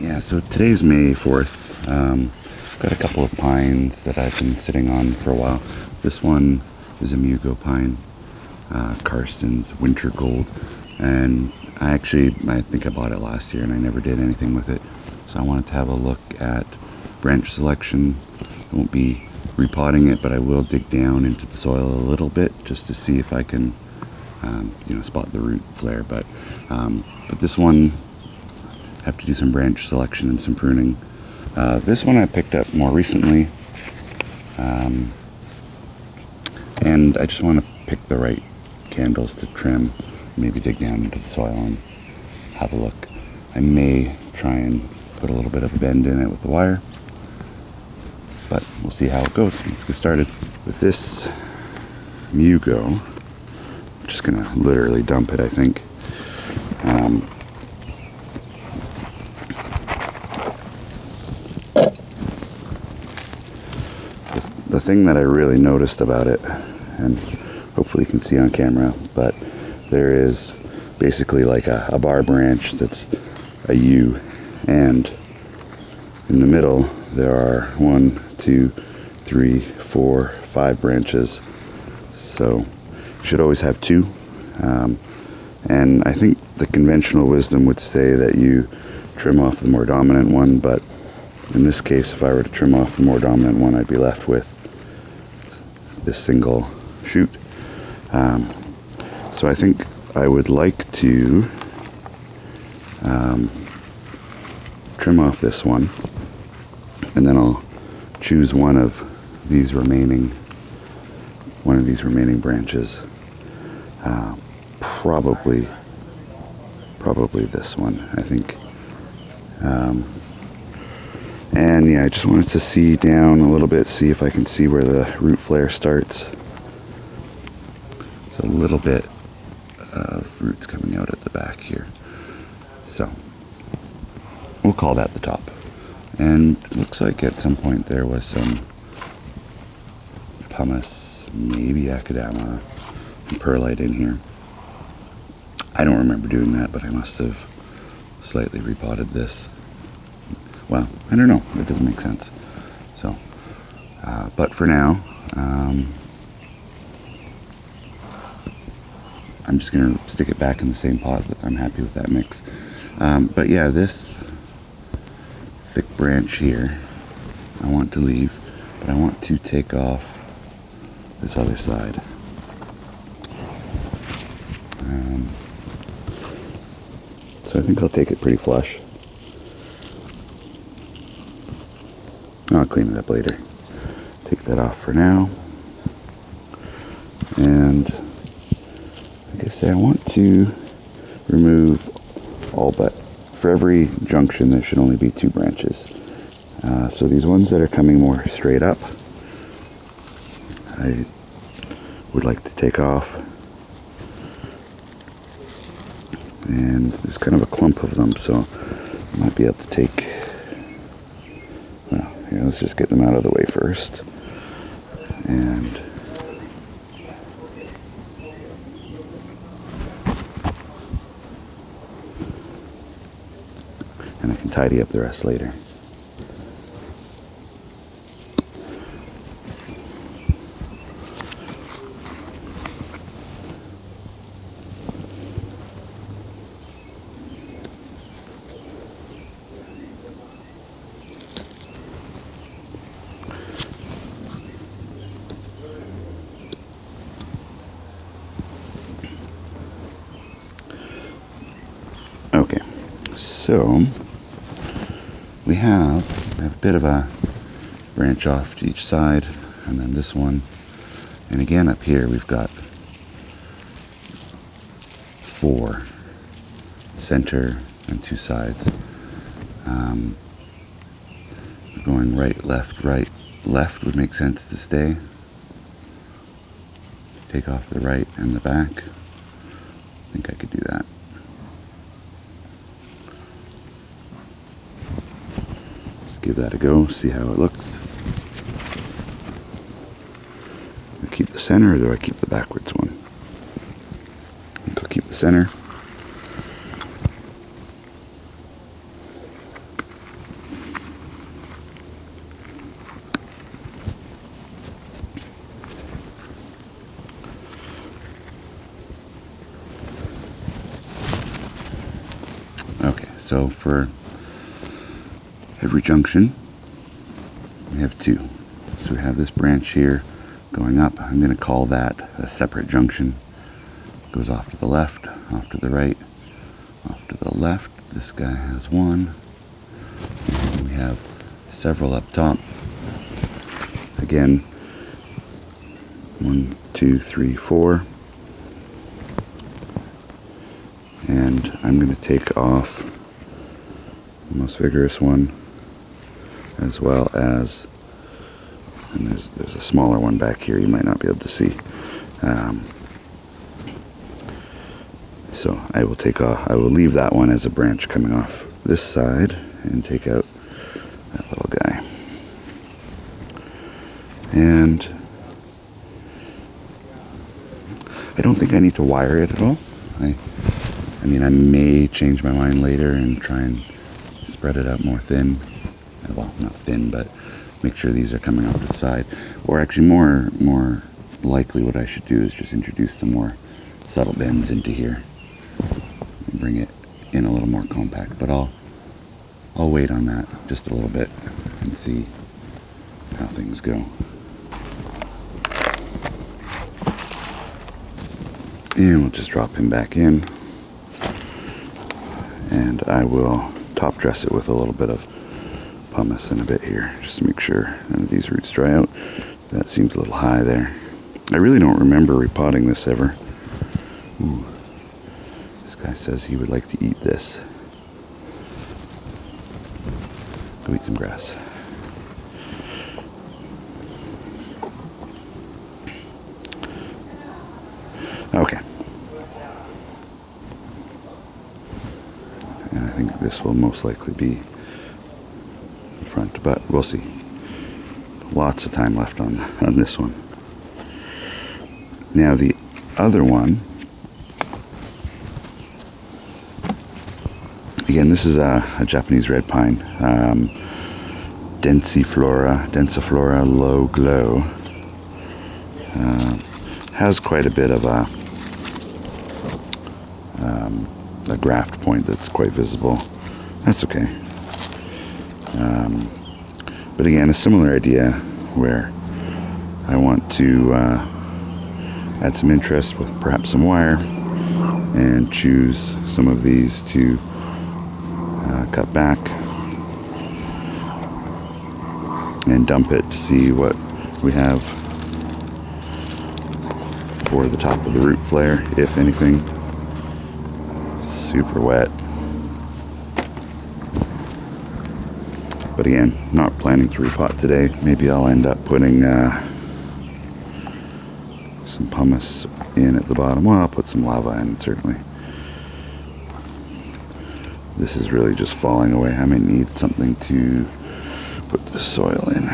Yeah, so today's May 4th. Got a couple of pines that I've been sitting on for a while. This one is a Mugo pine, Carsten's Wintergold, and I think I bought it last year and I never did anything with it. So I wanted to have a look at branch selection. I won't be repotting it, but I will dig down into the soil a little bit just to see if I can, spot the root flare. But this one, I have to do some branch selection and some pruning. This one I picked up more recently, and I just want to pick the right candles to trim, maybe dig down into the soil and have a look. I may try and put a little bit of a bend in it with the wire, but we'll see how it goes. Let's get started. With this Mugo, I'm just going to literally dump it, I think. The thing that I really noticed about it, and hopefully you can see on camera, but there is basically like a bar branch that's a U, and in the middle there are 1, 2, 3, 4, 5 branches. So you should always have 2. And I think the conventional wisdom would say that you trim off the more dominant one, but in this case, if I were to trim off the more dominant one, I'd be left with this single shoot. So I think I would like to trim off this one, and then I'll choose one of these remaining branches. Probably this one, I think. And yeah, I just wanted to see down a little bit, see if I can see where the root flare starts. There's a little bit of roots coming out at the back here. So we'll call that the top. And it looks like at some point there was some pumice, maybe akadama, and perlite in here. I don't remember doing that, but I must have slightly repotted this. Well, I don't know. It doesn't make sense. So, but for now, I'm just going to stick it back in the same pot. I'm happy with that mix. But yeah, this thick branch here, I want to leave, but I want to take off this other side. So I think I'll take it pretty flush. I'll clean it up later. Take that off for now. And like I say, I want to remove all but, for every junction there should only be 2 branches. So these ones that are coming more straight up, I would like to take off. And there's kind of a clump of them, so I might be able to take, well, here, let's just get them out of the way first. And I can tidy up the rest later. Okay, so we have a bit of a branch off to each side, and then this one, and again up here we've got 4 center and 2 sides. Going right, left would make sense to stay. Take off the right and the back. I think I could do that. Give that a go, see how it looks. Do I keep the center or do I keep the backwards one? I think I'll keep the center. So for every junction, we have two. So we have this branch here going up. I'm going to call that a separate junction. Goes off to the left, off to the right, off to the left. This guy has one. And we have several up top. Again, 1, 2, 3, 4. And I'm going to take off the most vigorous one, as well as, and there's a smaller one back here you might not be able to see. So I will leave that one as a branch coming off this side and take out that little guy. And I don't think I need to wire it at all. I mean, I may change my mind later and try and spread it out more thin. Well, not thin, but make sure these are coming off to the side. Or actually more likely what I should do is just introduce some more subtle bends into here and bring it in a little more compact. But I'll wait on that just a little bit and see how things go. And we'll just drop him back in. And I will top dress it with a little bit of pumice in a bit here, just to make sure none of these roots dry out. That seems a little high there. I really don't remember repotting this ever. Ooh. This guy says he would like to eat this. Go eat some grass. Okay. And I think this will most likely be in front, but we'll see. Lots of time left on this one. Now the other one, again, this is a Japanese red pine, densiflora low glow. Has quite a bit of a graft point that's quite visible. That's okay. But again, a similar idea where I want to add some interest with perhaps some wire and choose some of these to cut back and dump it to see what we have for the top of the root flare, if anything. Super wet. But again, not planning to repot today. Maybe I'll end up putting some pumice in at the bottom. Well, I'll put some lava in, certainly. This is really just falling away. I may need something to put the soil in.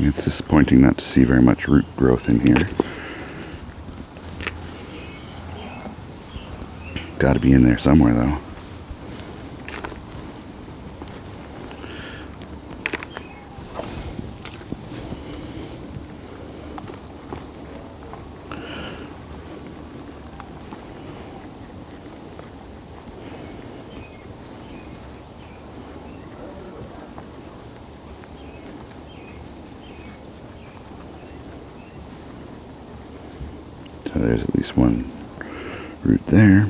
It's disappointing not to see very much root growth in here. Got to be in there somewhere, though. So there's at least one root there.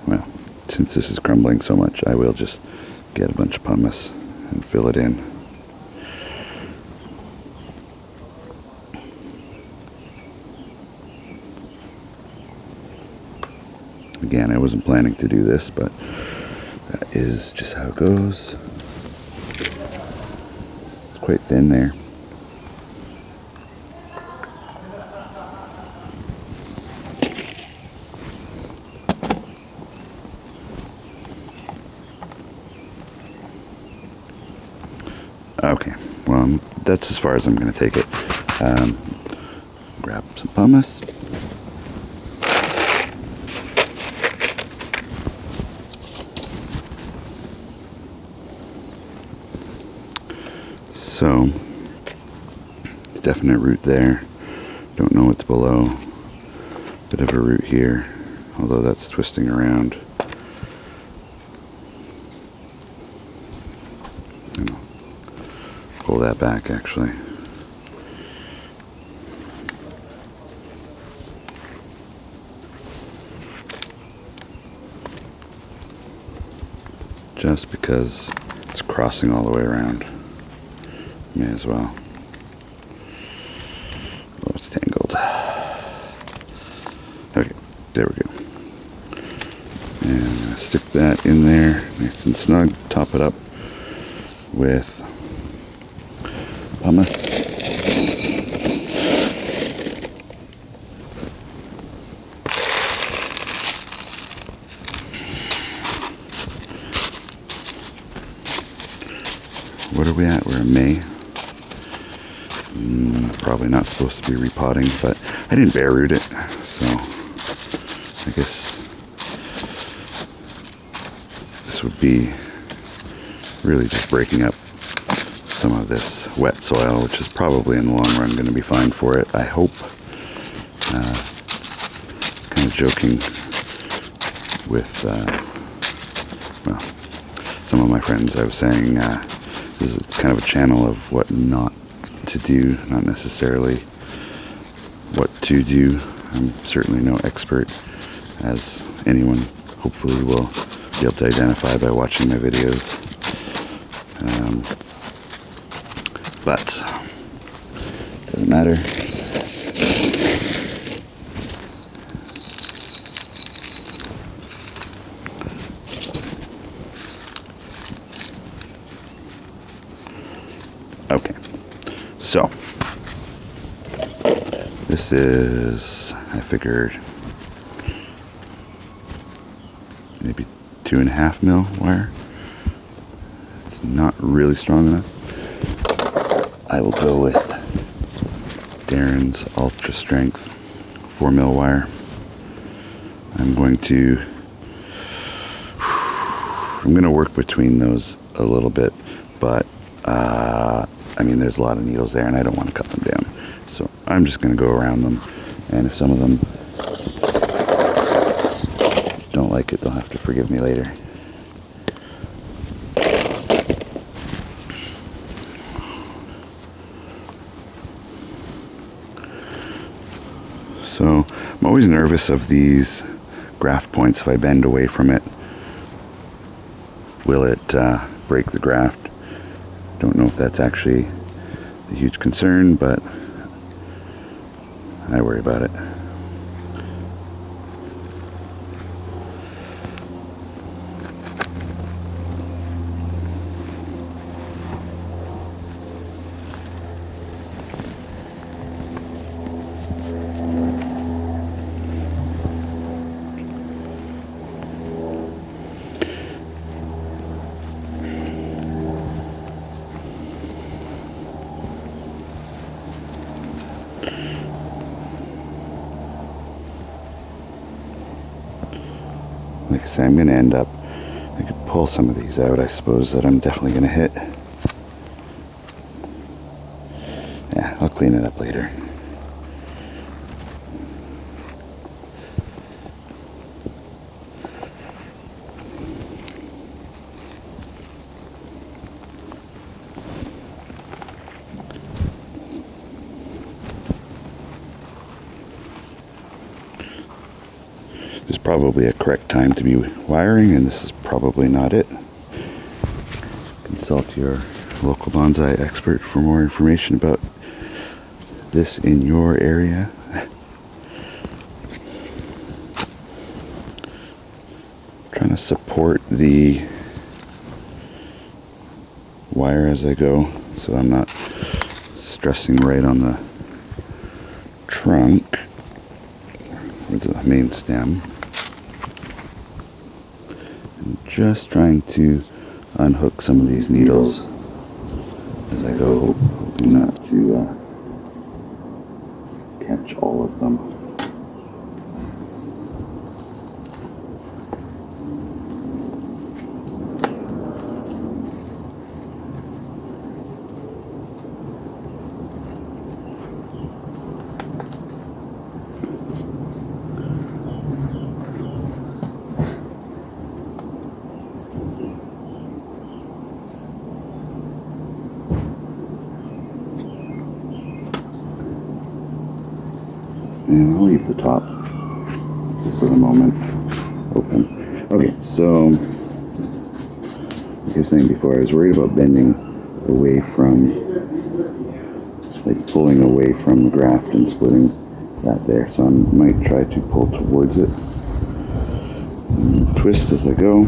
Well, since this is crumbling so much, I will just get a bunch of pumice and fill it in. Again, I wasn't planning to do this, but that is just how it goes. It's quite thin there. that's as far as I'm going to take it. Grab some pumice. So, definite root there. Don't know what's below. Bit of a root here, although that's twisting around. Pull that back actually. Just because it's crossing all the way around. May as well. Oh, it's tangled. Okay, there we go. And I'm going to stick that in there nice and snug. Top it up with pumice. What are we at? We're in May. Probably not supposed to be repotting, but I didn't bare root it, so I guess this would be really just breaking up some of this wet soil, which is probably in the long run going to be fine for it, I hope. It's kind of joking with, well, some of my friends. I was saying this is kind of a channel of what not to do, not necessarily what to do. I'm certainly no expert, as anyone hopefully will be able to identify by watching my videos. But doesn't matter. Okay, so this is, I figured, maybe 2.5 mil wire. It's not really strong enough. I will go with Darren's Ultra Strength 4 mil wire. I'm going to work between those a little bit, but I mean, there's a lot of needles there and I don't want to cut them down. So I'm just going to go around them, and if some of them don't like it, they'll have to forgive me later. So I'm always nervous of these graft points. If I bend away from it, will it break the graft? Don't know if that's actually a huge concern, but I worry about it. Like I say, I'm going to end up, I could pull some of these out, I suppose, that I'm definitely going to hit. Yeah, I'll clean it up later. There's probably a correct time to be wiring, and this is probably not it. Consult your local bonsai expert for more information about this in your area. Trying to support the wire as I go, so I'm not stressing right on the trunk or the main stem. I'm just trying to unhook some of these needles as I go, hoping not to catch all of them. And I'll leave the top, just for the moment, open. Okay, so, like I was saying before, I was worried about bending away from, like pulling away from the graft and splitting that there. So I might try to pull towards it. And twist as I go.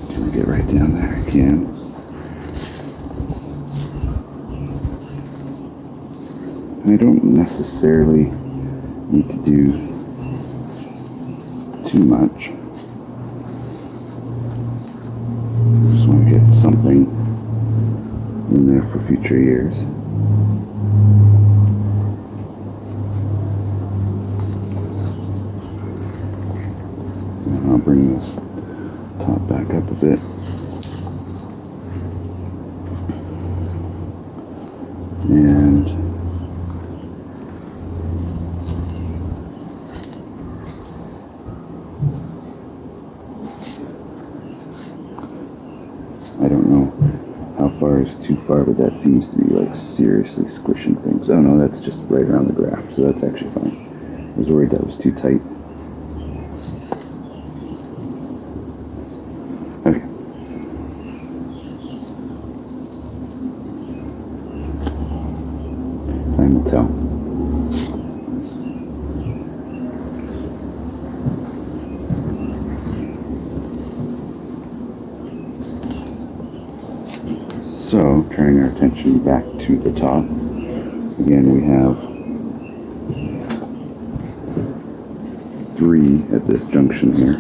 Can I get right down there? I can. I don't necessarily need to do too much. Just want to get something in there for future years. And I'll bring this top back up a bit. And I don't know how far is too far, but that seems to be like seriously squishing things. Oh no, that's just right around the graft, so that's actually fine. I was worried that was too tight. Okay. Time will tell. So, turning our attention back to the top, again we have 3 at this junction here.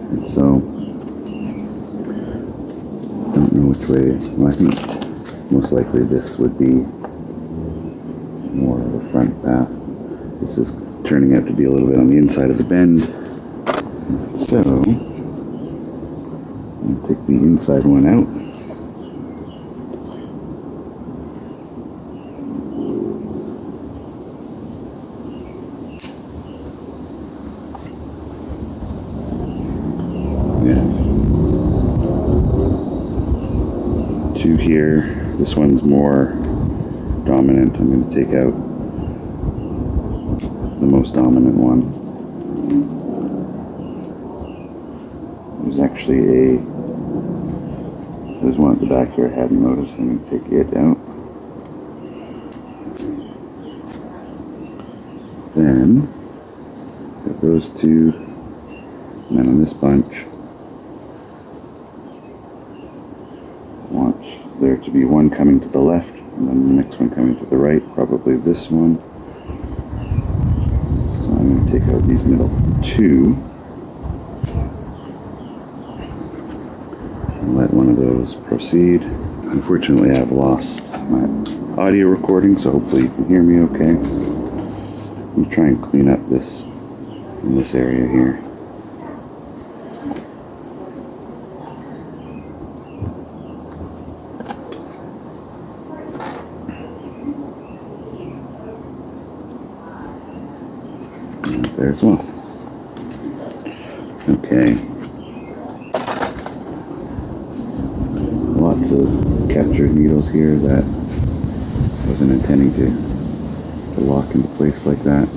And so, don't know which way, well I think most likely this would be more of the front path. This is turning out to be a little bit on the inside of the bend. So, I'll take the inside one out. Yeah. 2 here. This one's more dominant. I'm going to take out the most dominant one. There's actually there's one at the back here I hadn't noticed. I'm going to take it out. Then, got those 2, and then on this bunch, I want there to be one coming to the left, and then the next one coming to the right, probably this one. So I'm going to take out these middle 2. Let one of those proceed. Unfortunately, I've lost my audio recording, so hopefully you can hear me okay. I'm trying to clean up this in this area here. And there as well. Okay. Lots of captured needles here that I wasn't intending to lock into place like that.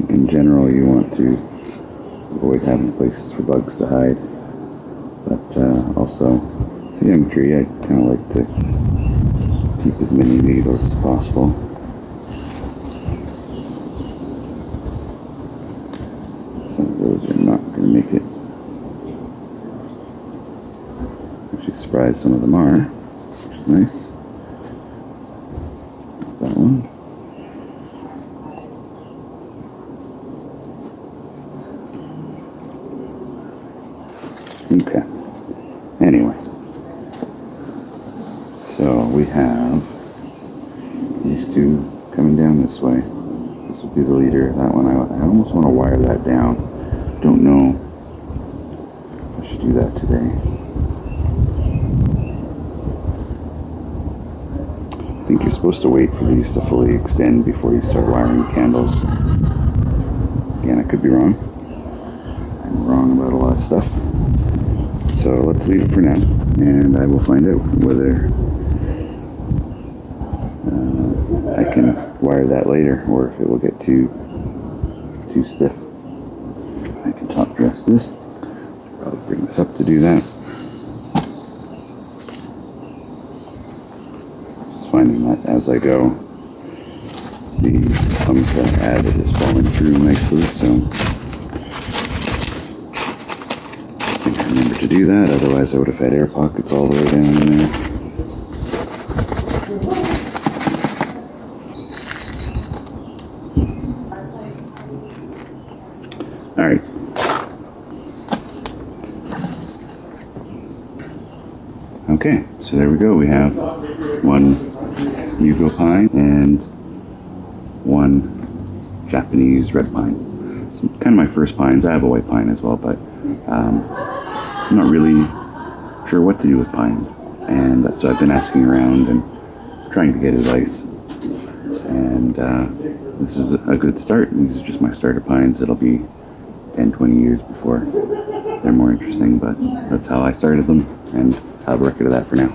In general, you want to avoid having places for bugs to hide, but also it's a young tree. I kind of like to keep as many needles as possible. Some of those are not going to make it. Actually surprised some of them are, which is nice. That one. Okay. Anyway. So we have these two coming down this way. This will be the leader. That one, I almost want to wire that down. Don't know if I should do that today. I think you're supposed to wait for these to fully extend before you start wiring candles. Again, I could be wrong. I'm wrong about a lot of stuff. So let's leave it for now, and I will find out whether I can wire that later, or if it will get too stiff. I can top dress this. Probably bring this up to do that. Just finding that as I go, the bonsai added is falling through nicely, so remember to do that, otherwise I would have had air pockets all the way down in there. Alright. Okay, so there we go. We have one Mugo pine and one Japanese red pine. So kind of my first pines. I have a white pine as well, but I'm not really sure what to do with pines, and so I've been asking around and trying to get advice, and this is a good start. These are just my starter pines. It'll be 10-20 years before they're more interesting, but that's how I started them, and I'll have a record of that for now.